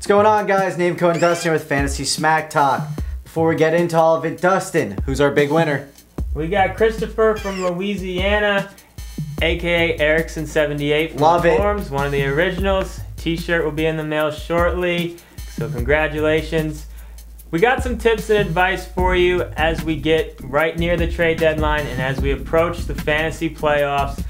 What's going on, guys? Name Code Dustin with Fantasy Smack Talk. Before we get into all of it, Dustin, who's our big winner? We got Christopher from Louisiana, aka Erickson78 from Love the it. Forums, one of the originals. T-shirt will be in the mail shortly, so congratulations. We got some tips and advice for you as we get right near the trade deadline and as we approach the fantasy playoffs.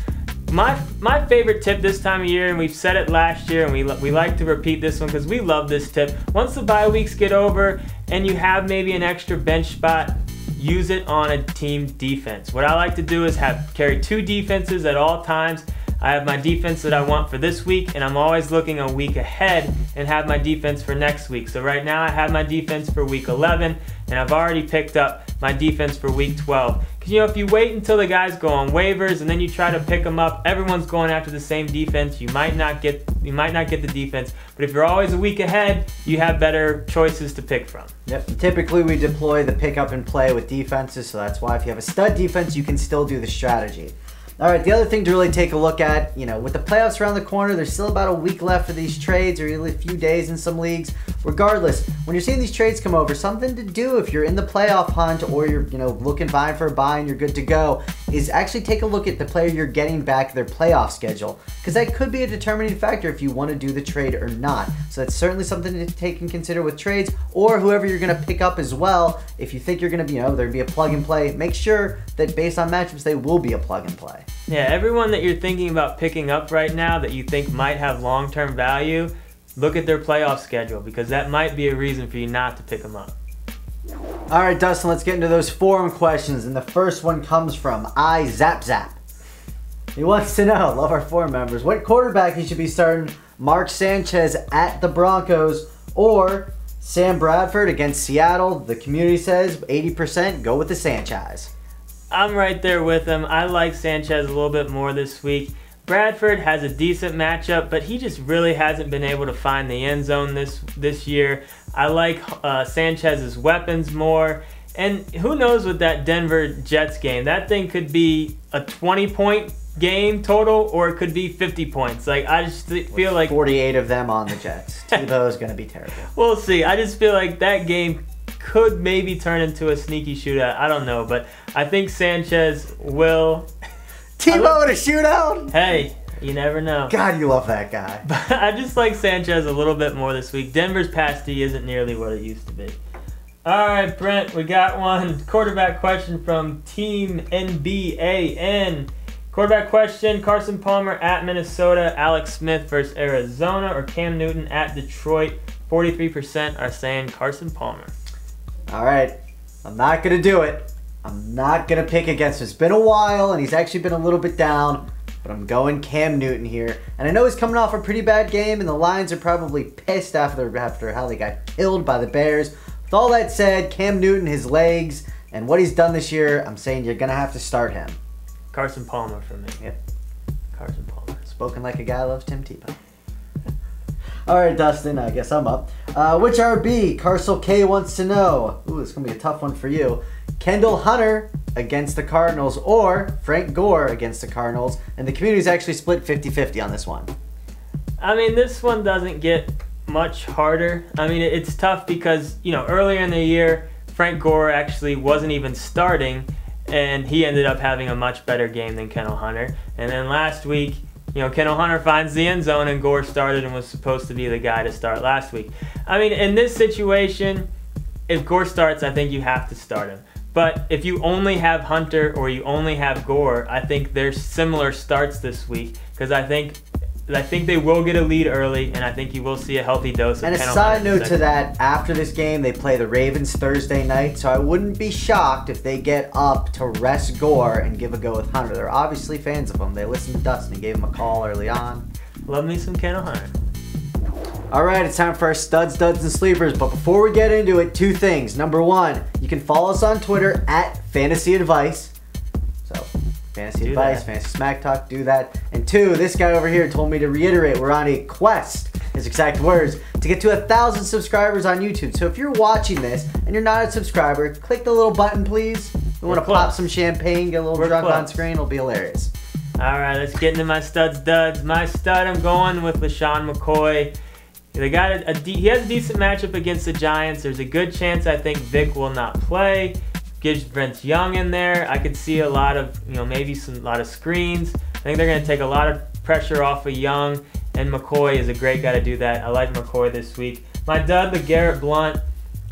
My favorite tip this time of year, and we've said it last year, and we like to repeat this one because we love this tip. Once the bye weeks get over and you have maybe an extra bench spot, use it on a team defense. What I like to do is carry two defenses at all times. I have my defense that I want for this week, and I'm always looking a week ahead and have my defense for next week. So right now I have my defense for week 11, and I've already picked up my defense for week 12. Because you know, if you wait until the guys go on waivers and then you try to pick them up, everyone's going after the same defense. You might not get the defense, but if you're always a week ahead, you have better choices to pick from. Yep. Typically, we deploy the pick up and play with defenses, so that's why if you have a stud defense, you can still do the strategy. All right, the other thing to really take a look at, you know, with the playoffs around the corner, there's still about a week left for these trades, or really a few days in some leagues. Regardless, when you're seeing these trades come over, something to do if you're in the playoff hunt or you're, you know, vying for a buy and you're good to go, is actually take a look at the player you're getting back, their playoff schedule, because that could be a determining factor if you want to do the trade or not. So that's certainly something to take and consider with trades, or whoever you're going to pick up as well. If you think you're going to be, you know, there'd be a plug and play, make sure that based on matchups, they will be a plug and play. Yeah, everyone that you're thinking about picking up right now that you think might have long-term value, look at their playoff schedule, because that might be a reason for you not to pick them up. All right, Dustin, let's get into those forum questions, and the first one comes from iZapZap. He wants to know, love our forum members, what quarterback he should be starting, Mark Sanchez at the Broncos or Sam Bradford against Seattle. The community says 80%, go with the Sanchez. I'm right there with him. I like Sanchez a little bit more this week. Bradford has a decent matchup, but he just really hasn't been able to find the end zone this year. I like Sanchez's weapons more. And who knows with that Denver Jets game? That thing could be a 20-point game total, or it could be 50 points. Like, I just feel like 48 of them on the Jets. Tebow is going to be terrible. We'll see. I just feel like that game could maybe turn into a sneaky shootout. I don't know, but I think Sanchez will. Tebow in a shootout? Hey, you never know. God, you love that guy. But I just like Sanchez a little bit more this week. Denver's pass D isn't nearly what it used to be. All right, Brent, we got one quarterback question from Team NBAN. Quarterback question, Carson Palmer at Minnesota, Alex Smith versus Arizona, or Cam Newton at Detroit. 43% are saying Carson Palmer. All right, I'm not going to do it. I'm not going to pick against him. It's been a while, and he's actually been a little bit down, but I'm going Cam Newton here. And I know he's coming off a pretty bad game, and the Lions are probably pissed after how they got killed by the Bears. With all that said, Cam Newton, his legs, and what he's done this year, I'm saying you're going to have to start him. Carson Palmer for me. Yep. Carson Palmer. Spoken like a guy who loves Tim Tebow. All right, Dustin, I guess I'm up. Which RB? Carcel K wants to know. Ooh, it's going to be a tough one for you. Kendall Hunter against the Cardinals or Frank Gore against the Cardinals. And the community's actually split 50-50 on this one. I mean, this one doesn't get much harder. I mean, it's tough because, you know, earlier in the year, Frank Gore actually wasn't even starting, and he ended up having a much better game than Kendall Hunter. And then last week, you know, Kendall Hunter finds the end zone, and Gore started and was supposed to be the guy to start last week. I mean, in this situation, if Gore starts, I think you have to start him. But if you only have Hunter or you only have Gore, I think there's similar starts this week, because I think they will get a lead early, and I think you will see a healthy dose of And a Kendall side Hunter note to that, after this game, they play the Ravens Thursday night, so I wouldn't be shocked if they get up to rest Gore and give a go with Hunter. They're obviously fans of him. They listened to Dustin and gave him a call early on. Love me some Kendall Hunter. All right, it's time for our studs, duds, and sleepers. But before we get into it, two things. Number one, you can follow us on Twitter at Fantasy Advice. So, Fantasy Advice, Fantasy Smack Talk, do that. And two, this guy over here told me to reiterate, we're on a quest, his exact words, to get to 1,000 subscribers on YouTube. So if you're watching this and you're not a subscriber, click the little button, please. We want to pop some champagne, get a little drunk on screen. It'll be hilarious. All right, let's get into my studs, duds. My stud, I'm going with LeSean McCoy. They got he has a decent matchup against the Giants. There's a good chance I think Vic will not play. Gives Vince Young in there. I could see a lot of, maybe a lot of screens. I think they're going to take a lot of pressure off of Young, and McCoy is a great guy to do that. I like McCoy this week. My dud, LeGarrette Blount.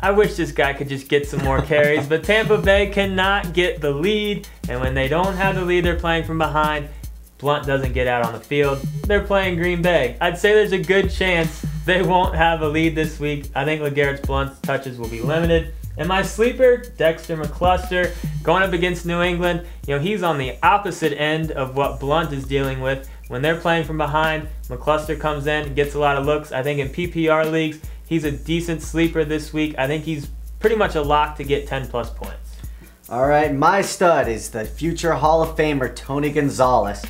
I wish this guy could just get some more carries, but Tampa Bay cannot get the lead, and when they don't have the lead, they're playing from behind. Blount doesn't get out on the field. They're playing Green Bay. I'd say there's a good chance they won't have a lead this week. I think LeGarrette Blount's touches will be limited. And my sleeper, Dexter McCluster, going up against New England. He's on the opposite end of what Blount is dealing with. When they're playing from behind, McCluster comes in and gets a lot of looks. I think in PPR leagues, he's a decent sleeper this week. I think he's pretty much a lock to get 10-plus points. All right, my stud is the future Hall of Famer, Tony Gonzalez.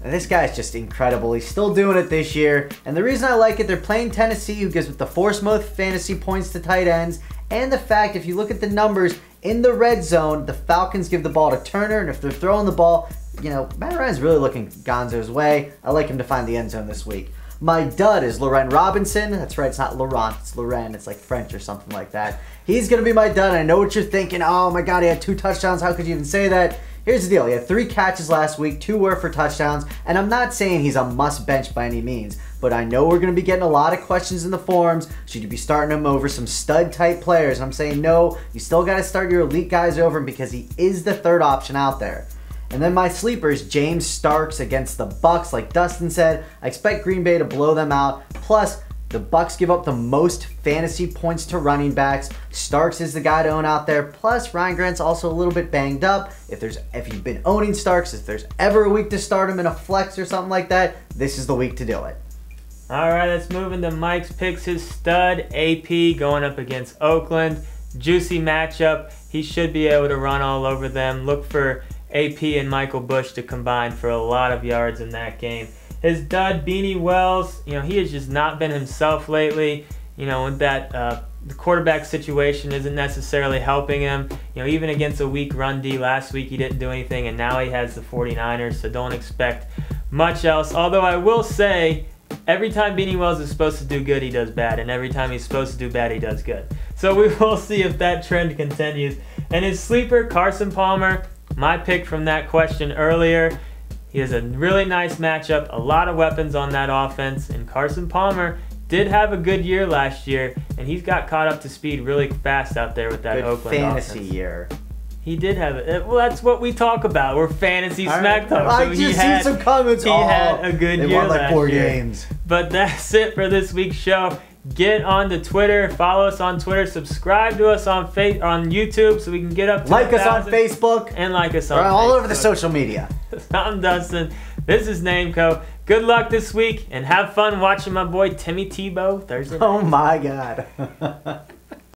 And this guy's just incredible. He's still doing it this year. And the reason I like it, they're playing Tennessee, who gives the fourth most fantasy points to tight ends. And the fact, if you look at the numbers, in the red zone, the Falcons give the ball to Turner. And if they're throwing the ball, Matt Ryan's really looking Gonzo's way. I like him to find the end zone this week. My dud is Loren Robinson. That's right, it's not Laurent, it's Loren. It's like French or something like that. He's going to be my dud. I know what you're thinking. Oh my God, he had 2 touchdowns. How could you even say that? Here's the deal. He had 3 catches last week. 2 were for touchdowns. And I'm not saying he's a must bench by any means. But I know we're going to be getting a lot of questions in the forums. Should you be starting him over some stud-type players? And I'm saying no. You still got to start your elite guys over him because he is the third option out there. And then my sleepers, James Starks against the Bucs. Like Dustin said, I expect Green Bay to blow them out. Plus, the Bucs give up the most fantasy points to running backs. Starks is the guy to own out there. Plus, Ryan Grant's also a little bit banged up. If you've been owning Starks, if there's ever a week to start him in a flex or something like that, this is the week to do it. All right, let's move into Mike's picks. His stud, AP, going up against Oakland. Juicy matchup. He should be able to run all over them. Look for AP and Michael Bush to combine for a lot of yards in that game. His dud, Beanie Wells, he has just not been himself lately. With that, the quarterback situation isn't necessarily helping him. Even against a weak run D last week, he didn't do anything, and now he has the 49ers, so don't expect much else. Although I will say, every time Beanie Wells is supposed to do good, he does bad, and every time he's supposed to do bad, he does good. So we will see if that trend continues. And his sleeper, Carson Palmer, my pick from that question earlier. He has a really nice matchup, a lot of weapons on that offense, and Carson Palmer did have a good year last year, and he's got caught up to speed really fast out there with that good Oakland fantasy offense. Year. He did have it. Well, that's what we talk about. We're fantasy smack talk. I just seen some comments. He had a good year They won like 4 year. games. But that's it for this week's show. Get on to Twitter. Follow us on Twitter. Subscribe to us on YouTube so we can get up to Like us on Facebook. And like us on all Facebook. over the social media. I'm Dustin. This is Nameco. Good luck this week and have fun watching my boy Timmy Tebow Thursday night. Oh my God.